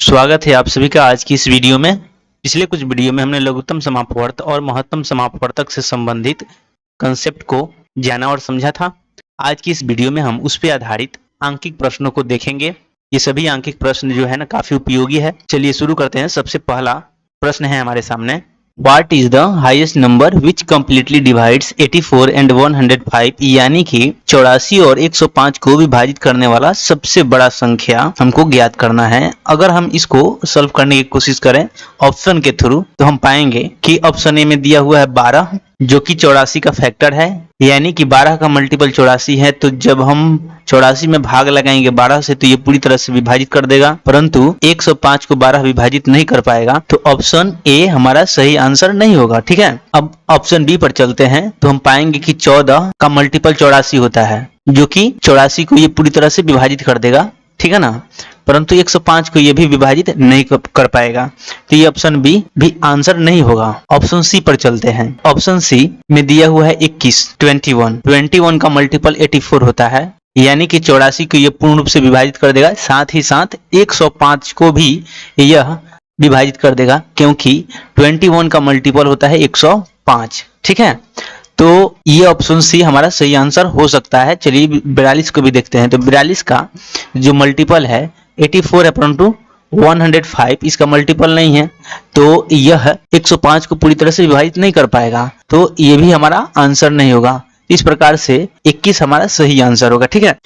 स्वागत है आप सभी का आज की इस वीडियो में। पिछले कुछ वीडियो में हमने लघुत्तम समापवर्त और महत्तम समापवर्तक से संबंधित कंसेप्ट को जाना और समझा था। आज की इस वीडियो में हम उस पर आधारित आंकिक प्रश्नों को देखेंगे। ये सभी आंकिक प्रश्न जो है ना काफी उपयोगी है। चलिए शुरू करते हैं। सबसे पहला प्रश्न है हमारे सामने, What is the highest number which completely divides 84 and 105? यानी कि 84 और 105 को विभाजित करने वाला सबसे बड़ा संख्या हमको ज्ञात करना है। अगर हम इसको सॉल्व करने की कोशिश करें ऑप्शन के थ्रू तो हम पाएंगे कि ऑप्शन ए में दिया हुआ है 12 जो कि 84 का फैक्टर है, यानी कि 12 का मल्टीपल 84 है। तो जब हम 84 में भाग लगाएंगे 12 से तो ये पूरी तरह से विभाजित कर देगा, परंतु 105 को 12 विभाजित नहीं कर पाएगा। तो ऑप्शन ए हमारा सही आंसर नहीं होगा। ठीक है, अब ऑप्शन बी पर चलते हैं तो हम पाएंगे कि 14 का मल्टीपल 84 होता है जो कि 84 को ये पूरी तरह से विभाजित कर देगा। ठीक है ना, परंतु 105 को ये भी विभाजित नहीं कर पाएगा। तो ये ऑप्शन बी भी आंसर नहीं होगा। ऑप्शन सी पर चलते हैं। ऑप्शन सी में दिया हुआ है 21 का मल्टीपल 84 होता है, यानी कि 84 को ये पूर्ण रूप से विभाजित कर देगा, साथ ही साथ 105 को भी यह विभाजित कर देगा क्योंकि 21 का मल्टीपल होता है 105। ठीक है, तो ये ऑप्शन सी हमारा सही आंसर हो सकता है। चलिए 42 को भी देखते हैं। तो 42 का जो मल्टीपल है 84 है, परंतु 105 इसका मल्टीपल नहीं है, तो यह 105 को पूरी तरह से विभाजित नहीं कर पाएगा। तो ये भी हमारा आंसर नहीं होगा। इस प्रकार से 21 हमारा सही आंसर होगा। ठीक है,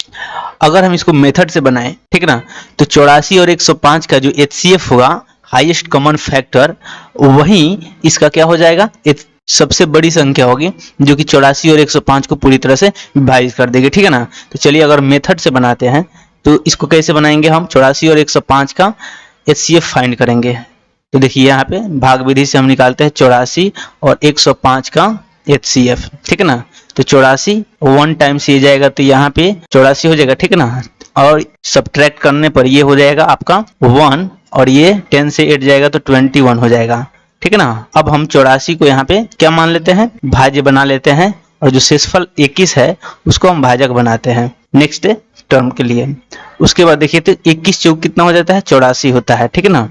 अगर हम इसको मेथड से बनाएं, ठीक ना, तो 84 और 105 का जो HCF होगा, हाईएस्ट कॉमन फैक्टर, वही इसका क्या हो जाएगा, सबसे बड़ी संख्या होगी जो कि 84 और 105 को पूरी तरह से विभाजित कर देगी। ठीक है ना, तो चलिए अगर मेथड से बनाते हैं तो इसको कैसे बनाएंगे हम, 84 और 105 का HCF फाइंड करेंगे। तो देखिए यहाँ पे भाग विधि से हम निकालते हैं 84 और 105 का HCF। ठीक है ना, तो 84 1 टाइम्स ये जाएगा तो यहाँ पे 84 हो जाएगा। ठीक है ना, और सब्ट्रैक्ट करने पर ये हो जाएगा आपका 1 और ये 10 से 8 जाएगा तो 21 हो जाएगा। ठीक है ना, अब हम 84 को यहाँ पे क्या मान लेते हैं, भाज्य बना लेते हैं, और जो शेषफल 21 है उसको हम भाजक बनाते हैं नेक्स्ट टर्म के लिए। उसके बाद देखिए तो 21 चौक कितना हो जाता है, 84 होता है। ठीक है ना,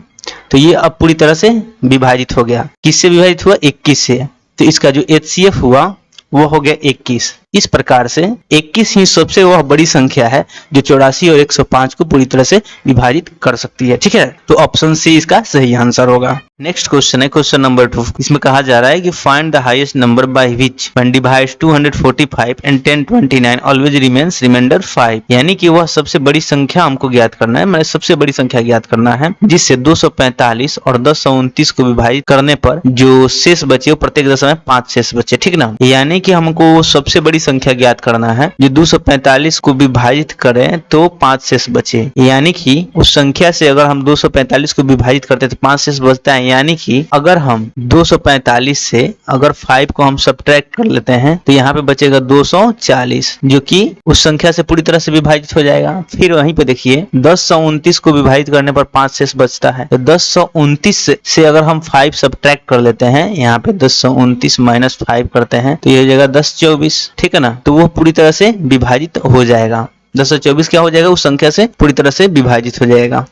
तो ये अब पूरी तरह से विभाजित हो गया। किससे विभाजित हुआ, 21 से। तो इसका जो HCF हुआ वो हो गया 21। इस प्रकार से 21 ही सबसे वह बड़ी संख्या है जो 84 और 105 को पूरी तरह से विभाजित कर सकती है। ठीक है, तो ऑप्शन सी इसका सही आंसर होगा। नेक्स्ट क्वेश्चन है क्वेश्चन नंबर 2। इसमें कहा जा रहा है कि find the highest number by which one divides 245 and 1029 always remains remainder 5। यानी कि वह सबसे बड़ी संख्या हमको ज्ञात करना है, मतलब सबसे बड़ी संख्या ज्ञात करना है जिससे 245 और 1029 को विभाजित करने पर जो शेष बचे वो प्रत्येक दशा में 5 शेष बचे। ठीक ना, यानी कि हमको सबसे बड़ी संख्या ज्ञात करना है जो 245 को विभाजित करें तो 5 शेष बचे, यानी कि उस संख्या से अगर हम 245 को विभाजित करते हैं तो 5 शेष बचता है। यानी कि अगर हम 245 से अगर 5 को हम सब्ट्रैक्ट कर लेते हैं तो यहाँ पे बचेगा 240 जो कि उस संख्या से पूरी तरह से विभाजित हो जाएगा। फिर वहीं पे देखिए 1029 को विभाजित करने पर 5 शेष बचता है, तो 1029 से अगर हम 5 सब्ट्रैक्ट कर लेते हैं, यहाँ पे 1029 माइनस 5 करते हैं तो ये हो जाएगा 1024। ठीक है ना, तो वो पूरी तरह से विभाजित हो जाएगा। 1024 क्या हो जाएगा, उस संख्या से पूरी तरह से विभाजित हो जाएगा।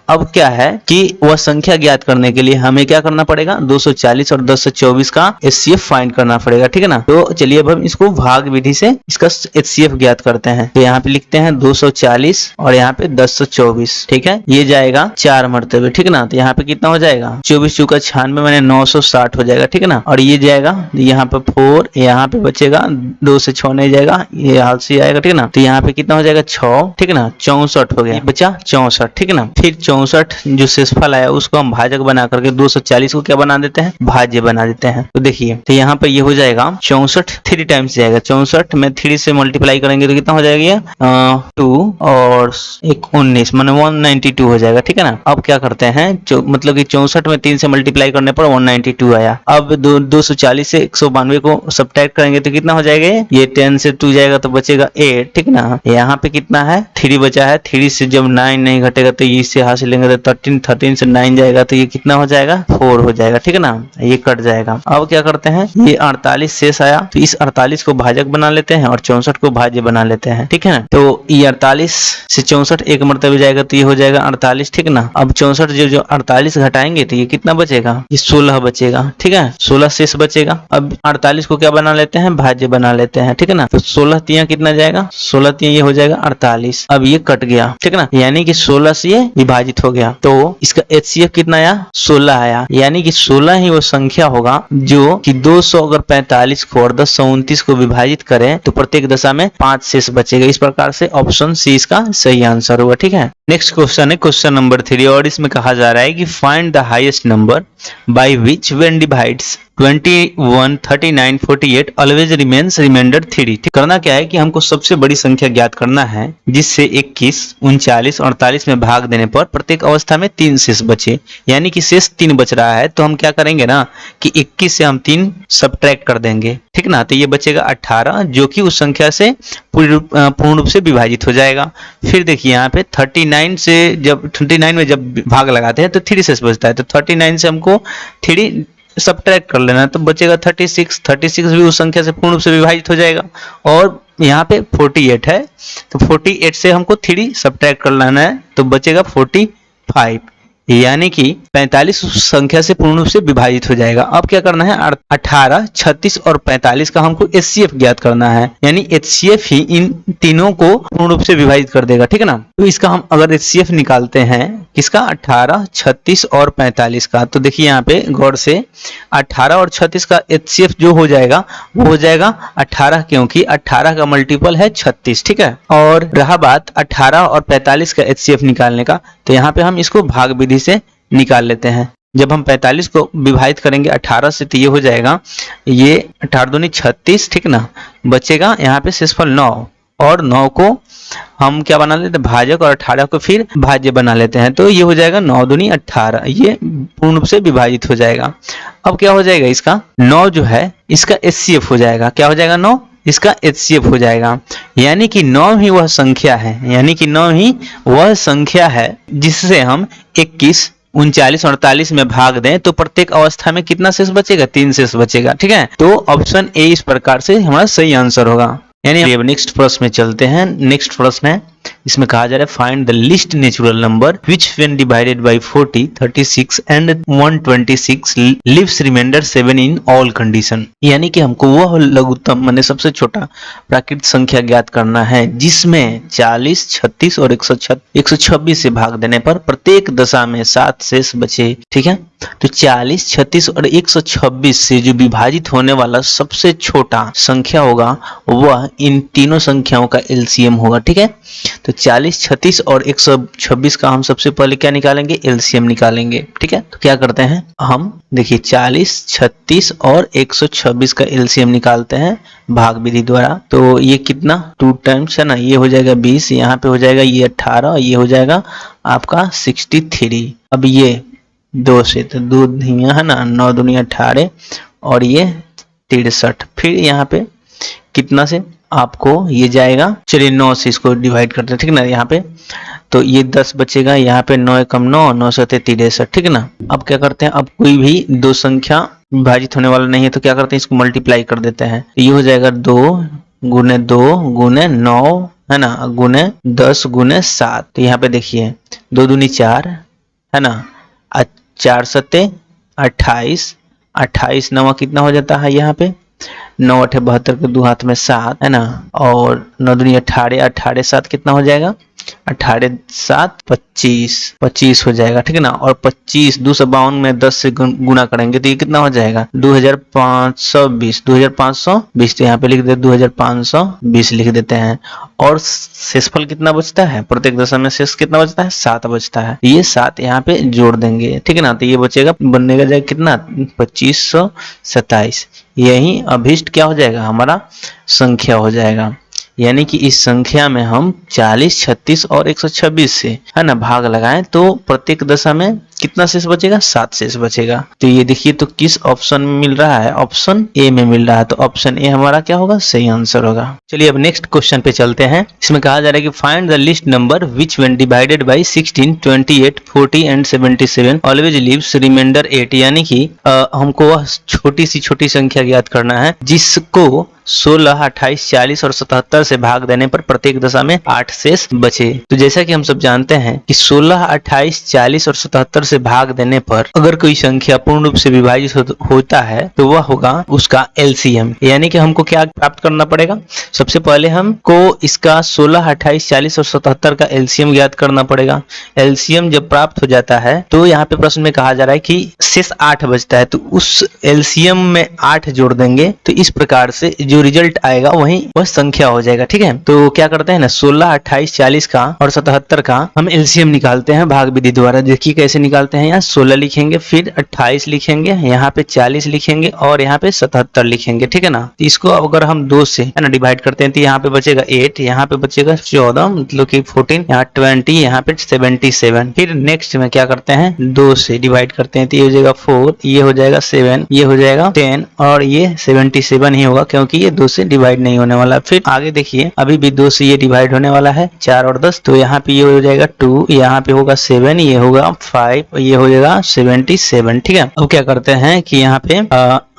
अब क्या है कि वह संख्या ज्ञात करने के लिए हमें क्या करना पड़ेगा, 240 और 1024 का HCF फाइंड करना पड़ेगा। ठीक है ना, तो चलिए अब हम इसको भाग विधि से इसका HCF ज्ञात करते हैं। तो यहाँ पे लिखते हैं 240 और यहाँ पे 1024। ठीक है, ये जाएगा 4 मरतबे। ठीक है ना, तो यहाँ पे कितना हो जाएगा, 24 चौका 96 मैंने 960 हो जाएगा। ठीक है ना, और ये जाएगा यहाँ पे 4, यहाँ पे बचेगा 2 से 6 नहीं जाएगा, ये हाल से आएगा। ठीक है ना, तो यहाँ पे कितना हो जाएगा 6। ठीक है ना, 64 हो गया, बचा 64। ठीक है ना, फिर 64 जो शेषफल आया उसको हम भाजक बना करके 240 को क्या बना देते हैं, भाज्य बना देते हैं। तो देखिए तो यहाँ पर ये हो जाएगा 64 3 टाइम्स जाएगा, 64 में 3 से मल्टीप्लाई करेंगे तो कितना हो जाएगा 2 और 19 माने 192 हो जाएगा। ठीक है ना, अब क्या करते हैं, मतलब कि 64 में 3 से मल्टीप्लाई करने पर 192 आया। अब 240 से 192 को सब्ट्रैक्ट करेंगे तो कितना हो जाएगा, ये 10 से 2 जाएगा तो बचेगा 8। ठीक है ना, यहाँ यहाँ पे कितना है 3 बचा है। 3 से जब 9 नहीं घटेगा तो ये इससे हासिल लेंगे तो 13, 13 से 9 जाएगा तो ये कितना हो जाएगा 4 हो जाएगा, ठीक है ना, ये कट जाएगा। अब क्या करते हैं, ये 48 शेष आया तो इस 48 को भाजक बना लेते हैं और 64 को भाज्य बना लेते हैं, ठीक है ना। तो ये 48 से 64 एक मरतबे जाएगा तो ये हो जाएगा 48, ठीक ना। अब 64 जो 48 घटाएंगे तो ये कितना बचेगा, ये 16 बचेगा, ठीक है, 16 शेष बचेगा। अब 48 को क्या बना लेते हैं, भाज्य बना लेते हैं, ठीक है ना। तो 16 तिया कितना जाएगा, 16 तिया ये हो जाएगा 48। अब ये कट गया, ठीक है ना, यानी कि 16 से ये विभाजित हो गया तो इसका HCF कितना आया, 16 आया। यानी कि 16 ही वो संख्या होगा जो कि 200 अगर 45 को और 1029 को विभाजित करें तो प्रत्येक दशा में 5 शेष बचेगा। इस प्रकार से ऑप्शन सी इसका सही आंसर होगा, ठीक है। नेक्स्ट क्वेश्चन है क्वेश्चन नंबर 3 और इसमें कहा जा रहा है कि find the highest number by which when divides 21, 39, 48 always remains remainder 3। करना क्या है कि हमको सबसे बड़ी संख्या ज्ञात करना है जिससे 21, 39, 48 में भाग देने पर प्रत्येक अवस्था में 3 शेष बचे, यानी कि शेष 3 बच रहा है। तो हम क्या करेंगे ना कि 21 से हम 3 सब्ट्रैक्ट कर देंगे, ठीक ना, तो ये बचेगा 18 जो कि उस संख्या से पूर्ण रूप से विभाजित हो जाएगा। फिर देखिए यहाँ पे 39 से जब 39 में जब भाग लगाते हैं तो 3 शेष बचता है, तो 39 से हमको 3 सब्ट्रैक्ट कर लेना है तो बचेगा 36। 36 भी उस संख्या से पूर्ण रूप से विभाजित हो जाएगा। और यहाँ पे 48 है तो 48 से हमको 3 सब्ट्रैक्ट कर लेना है तो बचेगा 45, यानी कि 45 उस संख्या से पूर्ण रूप से विभाजित हो जाएगा। अब क्या करना है, 18, 36 और 45 का हमको HCF ज्ञात करना है, यानी HCF ही इन तीनों को पूर्ण रूप से विभाजित कर देगा, ठीक है ना। तो इसका हम अगर HCF निकालते हैं किसका, 18, 36 और 45 का, तो देखिए यहाँ पे गौर से 18 और 36 का HCF जो हो जाएगा वो हो जाएगा 18, क्योंकि 18 का मल्टीपल है 36, ठीक है। और रहा बात 18 और 45 का HCF निकालने का, तो यहाँ पे हम इसको भाग विधि से निकाल लेते हैं। जब हम 45 को विभाजित करेंगे 18 से तो ये हो जाएगा, ये 18 दूनी 36, ठीक ना, बचेगा यहाँ पे शेषफल 9 और 9 को हम क्या बना लेते हैं, भाजक, और 18 को फिर भाज्य बना लेते हैं तो ये हो जाएगा 9 दूनी 18, ये पूर्ण रूप से विभाजित हो जाएगा। अब क्या हो जाएगा, इसका 9 जो है इसका HCF हो जाएगा, क्या हो जाएगा, 9 इसका HCF हो जाएगा, यानी कि 9 ही वह संख्या है, यानी कि 9 ही वह संख्या है जिससे हम 21, 39 और 48 में भाग दें तो प्रत्येक अवस्था में कितना शेष बचेगा, 3 शेष बचेगा, ठीक है। तो ऑप्शन ए इस प्रकार से हमारा सही आंसर होगा। यानी अब नेक्स्ट प्रश्न में चलते हैं। नेक्स्ट प्रश्न है, इसमें कहा जा रहा है find the least natural number which when divided by 40, 36 and 126 leaves remainder 7 in all condition. यानी कि हमको वह लघुत्तम माने सबसे छोटा प्राकृतिक संख्या ज्ञात करना है जिसमें 40, 36 और 126 से भाग देने पर प्रत्येक दशा में 7 शेष बचे, ठीक है। तो 40, 36 और 126 से जो विभाजित होने वाला सबसे छोटा संख्या होगा वह इन तीनों संख्याओं का LCM होगा, ठीक है। तो 40, 36 और 126 का हम सबसे पहले क्या निकालेंगे, LCM निकालेंगे, ठीक है। तो क्या करते हैं हम, देखिए 40, 36 और 126 का LCM निकालते हैं भाग विधि द्वारा। तो ये कितना 2 टाइम्स है ना, ये हो जाएगा 20, यहाँ पे हो जाएगा ये 18, ये हो जाएगा आपका 63। अब ये 2 से तो 2 धीया है ना, 9 दूनी 18 और ये 63, फिर यहाँ पे कितना से आपको ये जाएगा, चलिए 9 से इसको डिवाइड करते हैं, ठीक है ना। यहाँ पे तो ये 10 बचेगा, यहाँ पे 9 कम 9, 9 से 63, ठीक है ना। अब क्या करते हैं, अब कोई भी दो संख्या विभाजित होने वाला नहीं है तो क्या करते हैं, इसको मल्टीप्लाई कर देते हैं। ये हो जाएगा 2 गुने 2 गुने 9 है ना, गुने 10 गुने 7। तो यहाँ पे देखिए 2 दूनी 4 है ना, 4 सत्ते 28, 28 9 कितना हो जाता है, यहाँ पे 9 8 72 के 2 हाथ में 7 है ना, और 9 दूनी 18, 18 7 कितना हो जाएगा, 18 7 25, 25 हो जाएगा, ठीक है ना। और 25 252 में 10 से गुना करेंगे तो ये कितना हो जाएगा, 2520, 2520। तो यहाँ पे लिख दे 2520 लिख देते हैं। और शेषफल कितना बचता है, प्रत्येक दशा में शेष कितना बचता है, 7 बचता है। ये 7 यहाँ पे जोड़ देंगे, ठीक है ना। तो ये बचेगा, बनने का जाएगा कितना 2527। यही अभिष्ट क्या हो जाएगा, हमारा संख्या हो जाएगा। यानी कि इस संख्या में हम 40, 36 और 126 से है ना भाग लगाएं तो प्रत्येक दशा में कितना शेष बचेगा, 7 शेष बचेगा। तो ये देखिए तो किस ऑप्शन में मिल रहा है, ऑप्शन ए में मिल रहा है। तो ऑप्शन ए हमारा क्या होगा, सही आंसर होगा। चलिए अब नेक्स्ट क्वेश्चन पे चलते हैं। इसमें कहा जा रहा है कि find the least number which when divided by 16, 28, 40 and 77 always leaves remainder 8। यानी कि हमको वह छोटी संख्या ज्ञात करना है जिसको 16, 28, 40 और 77 से भाग देने पर प्रत्येक दशा में 8 शेष बचे। तो जैसा कि हम सब जानते हैं कि 16, 28, 40 और 77 से भाग देने पर अगर कोई संख्या पूर्ण रूप से विभाजित होता है तो वह होगा उसका एलसीएम। यानी कि हमको क्या प्राप्त करना पड़ेगा, सबसे पहले हमको इसका 16, 28, 40 और 77 का एलसीएम ज्ञात करना पड़ेगा। एलसीएम जब प्राप्त हो जाता है तो यहाँ पे प्रश्न में कहा जा रहा है कि शेष 8 बचता है, तो उस एलसीएम में 8 जोड़ देंगे तो इस प्रकार से जो रिजल्ट आएगा वह संख्या हो जाएगा। ठीक है, तो क्या करते हैं ना, 16, 28, 40 का और 77 का हम एलसीएम निकालते हैं भाग विधि द्वारा। देखिए कैसे निकालते हैं, यहाँ 16 लिखेंगे, फिर 28 लिखेंगे, यहाँ पे 40 लिखेंगे और यहाँ पे 77 लिखेंगे। ठीक है ना, तो इसको अगर हम 2 से है ना डिवाइड करते हैं तो यहाँ पे बचेगा 8, यहाँ पे बचेगा 14, मतलब कि 14, यहाँ 20, यहाँ पे 77। फिर नेक्स्ट में क्या करते हैं, 2 से डिवाइड करते हैं तो ये हो जाएगा 4, ये हो जाएगा 7, ये हो जाएगा 10 और ये 77 ही होगा क्योंकि ये 2 से डिवाइड नहीं होने वाला। फिर आगे देखिए अभी भी 2 से ये डिवाइड होने वाला है, 4 और 10, तो यहाँ पे ये हो जाएगा 2, यहाँ पे होगा 7, ये होगा 5, ये हो जाएगा 77। ठीक है, अब क्या करते हैं कि यहाँ पे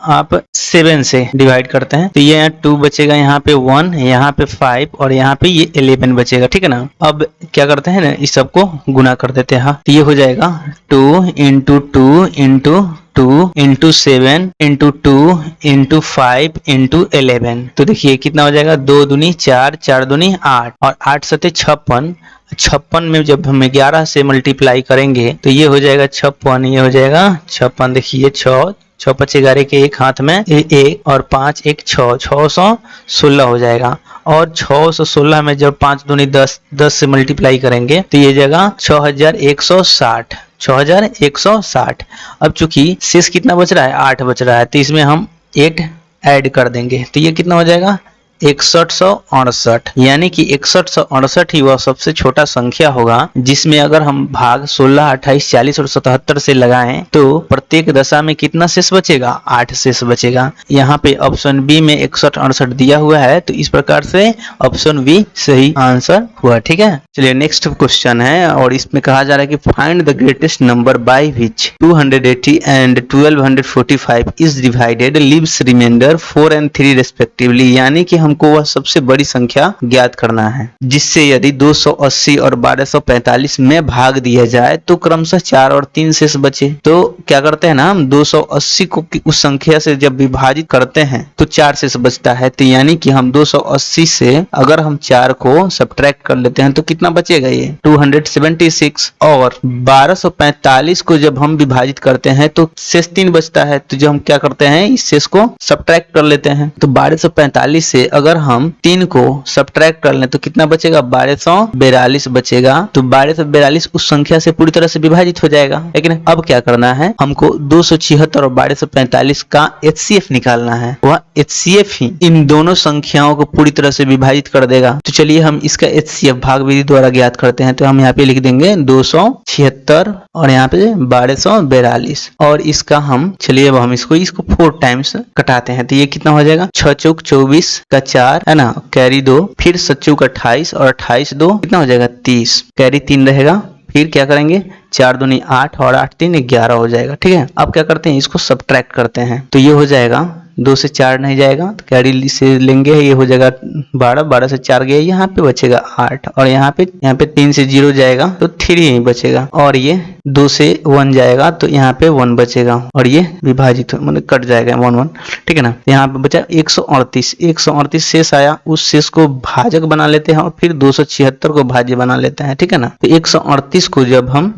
आप 7 से डिवाइड करते हैं तो ये 2 बचेगा, यहाँ पे 1, यहाँ पे 5 और यहाँ पे ये 11 बचेगा। ठीक है ना, अब क्या करते हैं ना, इस सबको गुना कर देते हैं। हाँ, तो ये हो जाएगा 2 into 2 into 2 into 7 into 2 into 5 into 11। तो देखिए कितना हो जाएगा, 2 दूनी 4, 4 दूनी 8 और 8 सते 56। 56 में जब हम 11 से मल्टीप्लाई करेंगे तो ये हो जाएगा 56, ये हो जाएगा 56। देखिए 6 5 11 के एक हाथ में 1 और 5 1 6, 616 हो जाएगा। और 616 में जब 5 दूनी 10, 10 से मल्टीप्लाई करेंगे तो ये जगह 6160, 6160। अब चूंकि शेष कितना बच रहा है, 8 बच रहा है, तो इसमें हम 8 ऐड कर देंगे तो ये कितना हो जाएगा, 6168। यानी कि 6168 ही वह सबसे छोटा संख्या होगा जिसमें अगर हम भाग 16, 28, 40 और 77 से लगाएं तो प्रत्येक दशा में कितना शेष बचेगा, 8 शेष बचेगा। यहाँ पे ऑप्शन बी में 6168 दिया हुआ है, तो इस प्रकार से ऑप्शन बी सही आंसर हुआ। ठीक है, चलिए नेक्स्ट क्वेश्चन है और इसमें कहा जा रहा है कि find the greatest number by which 280 and 1245 is divided leaves remainder 4 and 3 respectively. यानी कि हमको वह सबसे बड़ी संख्या ज्ञात करना है जिससे यदि 280 और 1245 में भाग दिया जाए तो क्रमशः 4 और 3 शेष बचे। तो क्या करते हैं ना, हम 280 को उस संख्या से जब विभाजित करते हैं तो 4 शेष बचता है। तो यानी कि हम 280 से अगर हम 4 को सब्ट्रैक्ट कर लेते हैं तो कितना बचेगा, ये 276। और 1245 को जब हम विभाजित करते हैं तो शेष 3 बचता है। तो जब हम क्या करते हैं, इस शेष को सब्ट्रैक्ट कर लेते हैं। तो 1245 से अगर हम 3 को सब्ट्रैक्ट कर लें तो कितना बचेगा, 1242 बचेगा। तो 1242 उस संख्या से पूरी तरह से विभाजित हो जाएगा। लेकिन अब क्या करना है, हमको 276 और 1245 का एचसीएफ निकालना है। वह एचसीएफ ही इन दोनों संख्याओं को पूरी तरह से विभाजित कर देगा। तो चलिए हम इसका एचसीएफ भाग विधि द्वारा ज्ञात करते हैं। तो हम यहाँ पे लिख देंगे 276 और यहाँ पे 1242 और इसका हम चलिए अब हम इसको 4 टाइम्स कटाते हैं। तो ये कितना हो जाएगा, 6 चौक 24 का 4 है ना, कैरी 2, फिर 7 चौक 28 और 28 2 कितना हो जाएगा 30, कैरी 3 रहेगा। फिर क्या करेंगे, 4 दूनी 8 और 8 3 11 हो जाएगा। ठीक है, अब क्या करते हैं, इसको सब्ट्रैक्ट करते हैं तो ये हो जाएगा 2 से 4 नहीं जाएगा तो कैरी से लेंगे, ये हो जाएगा 12, 12 से 4 गया, यहाँ पे बचेगा 8 और यहाँ पे 3 से 0 जाएगा तो 3 ही बचेगा। और ये 2 से 1 जाएगा तो यहाँ पे 1 बचेगा और ये विभाजित मतलब कट जाएगा 1 1। ठीक है ना, यहाँ पे बचा 138 शेष आया, उस शेष को भाजक बना लेते हैं और फिर 276 को भाज्य बना लेते हैं। ठीक है ना, तो 138 को जब हम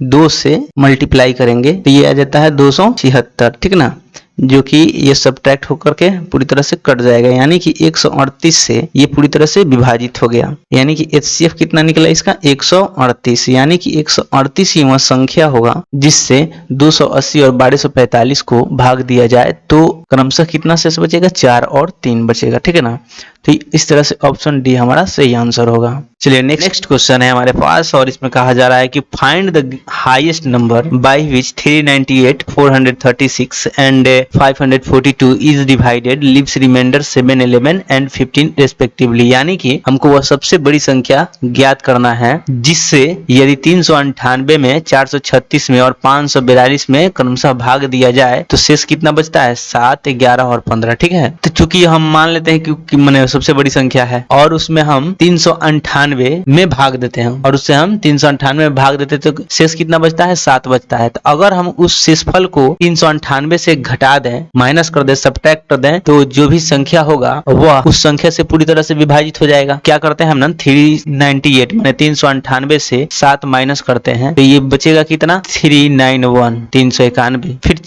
2 से मल्टीप्लाई करेंगे तो ये आ जाता है 276। ठीक है ना, जो कि ये सब्ट्रैक्ट होकर के पूरी तरह से कट जाएगा। यानी कि 138 से ये पूरी तरह से विभाजित हो गया। यानी कि एचसीएफ कितना निकला इसका, 138। यानी कि 138 ही वह संख्या होगा जिससे 280 और 1245 को भाग दिया जाए तो क्रमशः कितना शेष बचेगा, 4 और 3 बचेगा। ठीक है ना, तो इस तरह से ऑप्शन डी हमारा सही आंसर होगा। चलिए नेक्स्ट क्वेश्चन है हमारे पास और इसमें कहा जा रहा है कि find the highest number by which 398, 436 and 542 is divided, leaves remainder 7, 11 and 15 respectively. यानी कि हमको वह सबसे बड़ी संख्या ज्ञात करना है जिससे यदि 398 में, 436 में और 542 में क्रमशः भाग दिया जाए तो शेष कितना बचता है? 7, 11 और 15। ठीक है, तो चूंकि हम मान लेते हैं कि मैंने सबसे बड़ी संख्या है और उसमें हम 398 में भाग देते हैं और उससे हम 398 में भाग देते हैं तो शेष कितना बचता है? 7 बचता है। तो अगर हम उस शेषफल को 398 से घटा दें, माइनस कर दें, सब्ट्रैक्ट कर दें, तो जो भी संख्या होगा वह उस संख्या से पूरी तरह से विभाजित हो जाएगा। क्या करते हैं हम ना 398 माने 398 से 7 माइनस करते हैं तो ये बचेगा कितना? 391, 391। फिर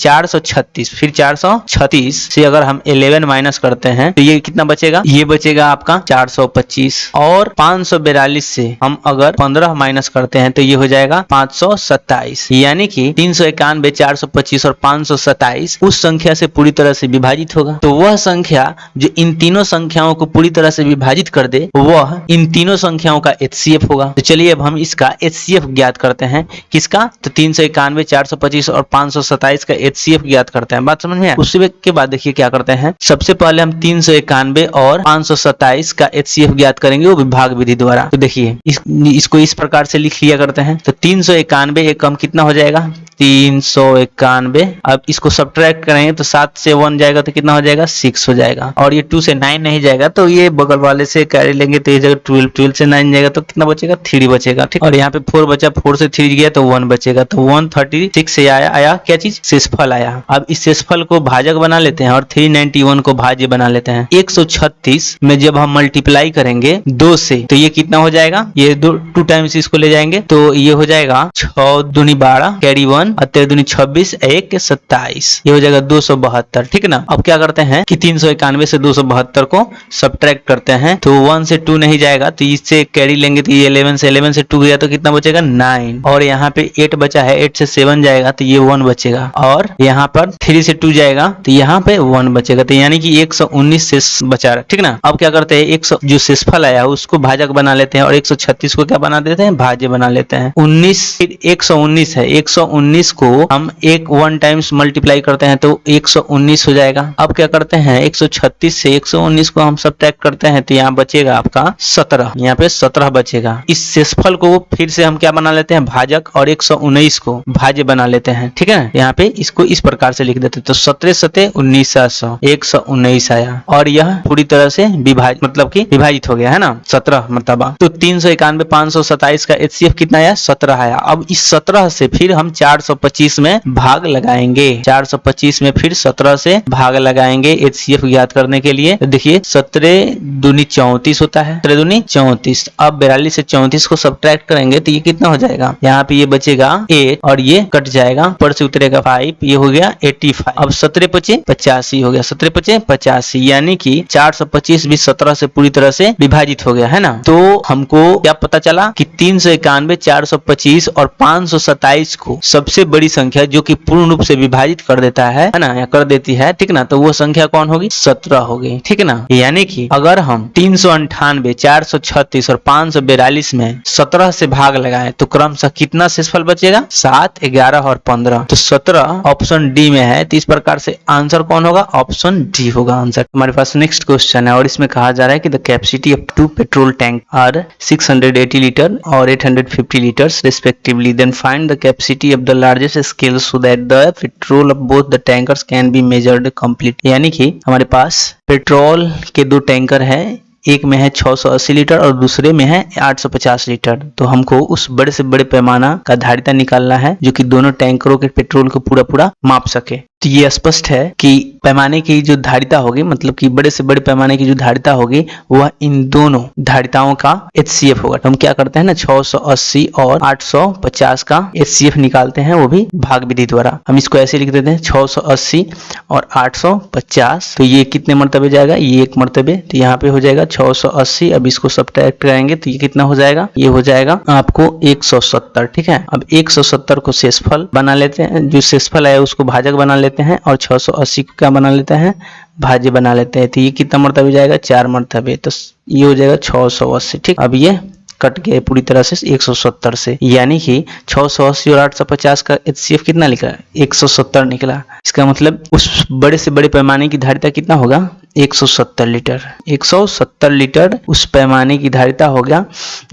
436 से अगर हम 11 माइनस करते हैं तो ये कितना बचेगा? ये बचेगा आपका 425। और 542 से हम अगर 15 माइनस करते हैं तो ये हो जाएगा 527। यानी कि 391, 425 और 527 उस संख्या से पूरी तरह से विभाजित होगा। तो वह संख्या जो इन तीनों संख्याओं को पूरी तरह से विभाजित कर दे वह इन तीनों संख्याओं का HCF होगा। तो चलिए अब हम इसका HCF ज्ञात करते हैं। किसका? तो 391, 425 और 527 का HCF ज्ञात करते हैं। बात समझ में आया? उसके के बाद देखिए क्या करते हैं। सबसे पहले हम 391 और 527 का HCF ज्ञात करेंगे वो विभाग विधि द्वारा। तो देखिए इसको इस प्रकार से लिख लिया करते हैं। तो 391 एक कम कितना हो जाएगा? 391। अब इसको सब्ट्रैक्ट करेंगे तो 7 से 1 जाएगा तो कितना हो जाएगा? 6 हो जाएगा। और ये 2 से 9 नहीं जाएगा तो ये बगल वाले से कैरी लेंगे तो ये जगह 12 से 9 जाएगा तो कितना बचेगा? 3 बचेगा। ठीक, और यहाँ पे 4 बचा, 4 से 3 गया तो 1 बचेगा। तो 136 से आया क्या चीज? शेषफल आया। अब इस शेषफल को भाजक बना लेते हैं और 391 को भाज्य बना लेते हैं। 136 में जब हम मल्टीप्लाई करेंगे 2 से तो ये कितना हो जाएगा? ये 2 टाइम्स इसको ले जाएंगे तो ये हो जाएगा 6 दूनी 12 कैरी 1 और 13 दूनी 26 1 के 27। ये हो जाएगा 272। ठीक है ना। अब क्या करते हैं कि 391 से 272 को सब्ट्रैक्ट करते हैं तो 1 से 2 नहीं जाएगा तो इससे कैरी लेंगे तो ये 11 से 2 गया तो कितना बचेगा? 9। और यहाँ पे 8 बचा है, 8 से 7 जाएगा तो ये 1 बचेगा। और यहाँ पर 3 से 2 जाएगा तो यहाँ पे 1 बचेगा। तो यानी कि 119 शेष बचा। ठीक ना। अब क्या करते हैं 100 जो शेषफल आया उसको भाजक बना लेते हैं और 136 को क्या बना देते हैं? भाज्य बना लेते हैं। 19 फिर 119 है, 119 को हम 1 टाइम्स मल्टीप्लाई करते हैं तो 119 हो जाएगा। अब क्या करते हैं 136 से 119 को हम सब्ट्रैक्ट करते हैं तो यहाँ बचेगा आपका 17। यहाँ पे 17 बचेगा। इस शेषफल को फिर से हम क्या बना लेते हैं? भाजक और 119 को भाज्य बना लेते हैं। ठीक है, यहाँ पे इसको इस प्रकार से लिख देते हैं। तो 17 सते 1900 119 आया और यह पूरी तरह से विभाजित मतलब कि विभाजित हो गया है ना 17 मतलब। तो 391 527 का HCF कितना आया? 17 आया। अब इस 17 से फिर हम 425 में भाग लगाएंगे। 425 में फिर 17 से भाग लगाएंगे HCF ज्ञात करने के लिए। तो देखिए 17 दूनी 34 होता है, 17 दूनी 34। अब 42 से 34 को सब्ट्रैक्ट करेंगे तो ये कितना हो जाएगा? यहाँ पे ये बचेगा 8 और ये कट जाएगा, ऊपर से उतरेगा 5, ये हो गया 85। अब 17 पचे 85 हो गया, 17 पचे 85 यानी कि 425 भी 17 से पूरी तरह से विभाजित हो गया है ना। तो हमको क्या पता चला कि 391, 425 और 527 को सबसे बड़ी संख्या जो कि पूर्ण रूप से विभाजित कर देता है ना, या कर देती है। ठीक ना। तो वो संख्या कौन होगी? 17 होगी। ठीक है ना। यानी कि अगर हम 398, 436 और 542 में 17 से भाग लगाए तो क्रमशः कितना शेषफल बचेगा? 7, 11 और 15। तो 17 ऑप्शन डी में है। तो इस प्रकार से आंसर कौन होगा? ऑप्शन डी होगा आंसर। हमारे पास नेक्स्ट क्वेश्चन है और इसमें कहा जा रहा है कि the capacity of 2 petrol tank are 680 litre और 850 litres respectively, then find the capacity of the largest scale so that the petrol of both the tankers can be measured complete। यानी कि हमारे पास पेट्रोल के 2 टैंकर हैं, एक में है 680 litre और दूसरे में है 850 लीटर। तो हमको उस बड़े से बड़े पैमाना का धारिता निकालना है जो कि दोनों टैंकरों के पेट्रोल को पूरा माप सके। तो ये स्पष्ट है कि पैमाने की जो धारिता होगी, मतलब कि बड़े से बड़े पैमाने की जो धारिता होगी वह इन दोनों धारिताओं का HCF होगा। तो हम क्या करते हैं ना 680 और 850 का HCF निकालते हैं, वो भी भाग विधि द्वारा। हम इसको ऐसे लिख देते हैं 680 और 850। तो ये कितने मर्तबे जाएगा? ये 1 मर्तबे। तो यहाँ पे हो जाएगा 680। अब इसको सब्ट्रैक्ट करेंगे तो ये कितना हो जाएगा? ये हो जाएगा आपको 170। ठीक है। अब 170 को शेषफल बना लेते हैं, जो शेषफल है उसको भाजक बना लेते लेते हैं और 680 को क्या बना लेते हैं, भाज्य बना लेते हैं। तो ये कितना मरतबे जाएगा, 4 मरतबे, तो ये हो जाएगा 680। ठीक, अब ये कट गया पूरी तरह से 170 से, यानी कि 680 और 850 का HCF कितना निकला, 170 निकला। इसका मतलब उस बड़े से बड़े पैमाने की धारिता कितना होगा, 170 लीटर। 170 लीटर उस पैमाने की धारिता होगा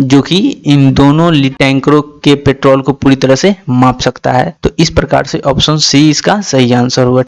जो कि इन दोनों टैंकरों के पेट्रोल को पूरी तरह से माप सकता है। तो इस प्रकार से ऑप्शन सी इसका सही आंसर हुआ।